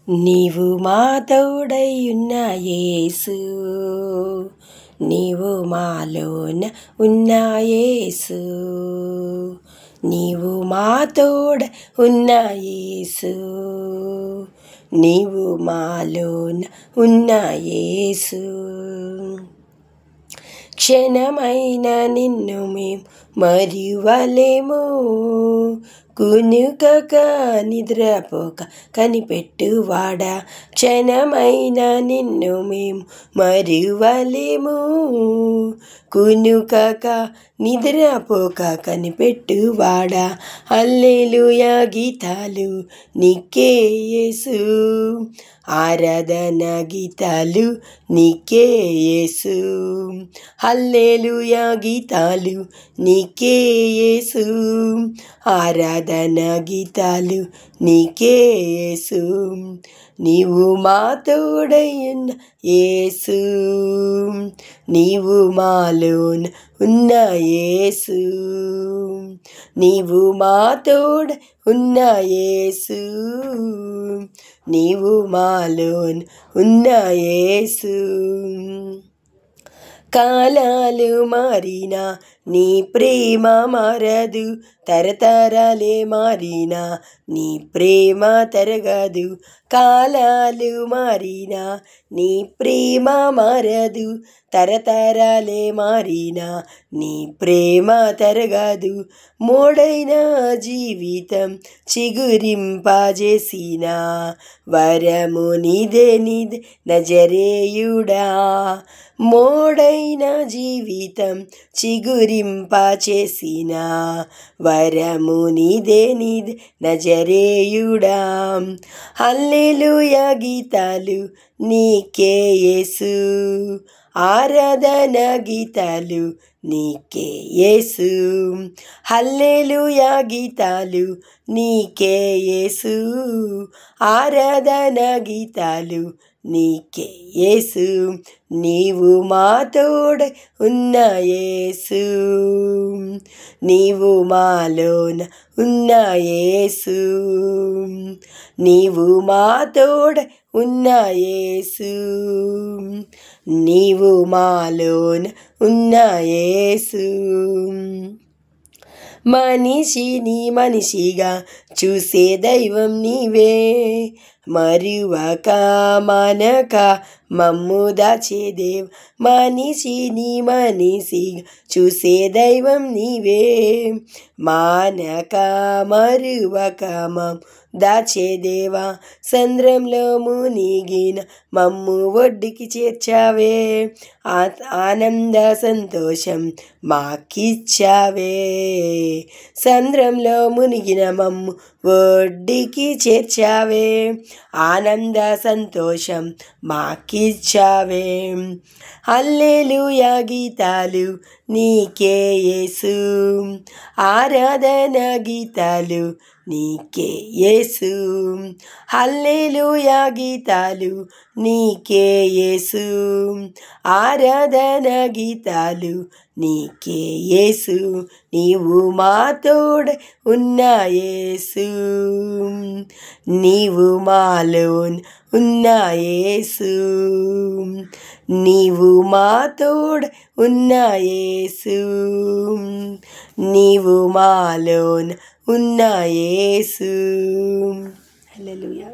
నీవు మా తోడై ఉన్న యేసు, నీవు మాలోన ఉన్న యేసు, నీవు మా తోడ ఉన్న యేసు, నీవు మాలోన ఉన్న యేసు. క్షణమైన నిన్ను మేము మరువలేము, కునుకక నిద్రపోక కనిపెట్టువాడా. క్షణమైన నిన్ను మేము మరువలేము, కునుకక నిద్రపోక కనిపెట్టువాడా. హల్లెలూయా గీతాలు నీకే యేసు, ఆరాధన గీతాలు నీకే యేసు. హల్లెలూయా గీతాలు నీకే యేసు, ఆరాధన గీతాలు నీకే యేసు. నీవు మా తోడై ఉన్న యేసు, నీవు మాలోన ఉన్న యేసు, నీవు మా తోడ ఉన్న యేసు, నీవు మాలోన ఉన్న యేసు. కాలాలు మారినా నీ ప్రేమ మారదు, తరతరాలే మారినా నీ ప్రేమ తరగదు. కాలాలు మారినా నీ ప్రేమ మారదు, తరతరాలే మారినా నీ ప్రేమ తరగదు. మోడైన జీవితం చిగురింపజేసిన వరము నీదే నీదే నజరేయుడా. మోడైన జీవితం చిగురింపచేసిన వరము నీదే నీదే నజరేయుడా. హల్లెలూయా గీతాలు నీకే యేసు, ఆరాధన గీతాలు నీకే యేసు. హల్లెలూయా గీతాలు నీకే యేసు, ఆరాధన గీతాలు నీకే యేసు. నీవు మా తోడై ఉన్న యేసు, నీవు మాలోన ఉన్న యేసు, నీవు మా తోడై ఉన్న యేసు, నీవు మాలోన ఉన్న యేసు. మనిషిని మనిషిగా చూసే దైవం నీవే, మరువక మానక మమ్ము దాచే దేవ. మనిషిని మనిషిగా చూసే దైవం నీవే, మానక మరువక మమ్ము దాచే దేవా. సంద్రంలో మునిగిన మమ్ము ఒడ్డుకి చేర్చావే, ఆనంద సంతోషం మాకిచ్చావే. సంద్రంలో మునిగిన మమ్ము ఒడ్డుకి చేర్చావే, ఆనంద సంతోషం మాకిచ్చావే. హల్లెలూయా గీతాలు నీకే యేసు, ఆరాధన గీతాలు నీకే యేసు. హల్లెలూయా గీతాలు నీకే యేసు, ఆరాధన గీతాలు నీకే యేసు. నీవు మా తోడై ఉన్న యేసు, నీవు మాలోన ఉన్న యేసు, నీవు మా తోడై ఉన్న యేసు, నీవు మాలోన ఉన్న యేసు. హల్లెలూయా.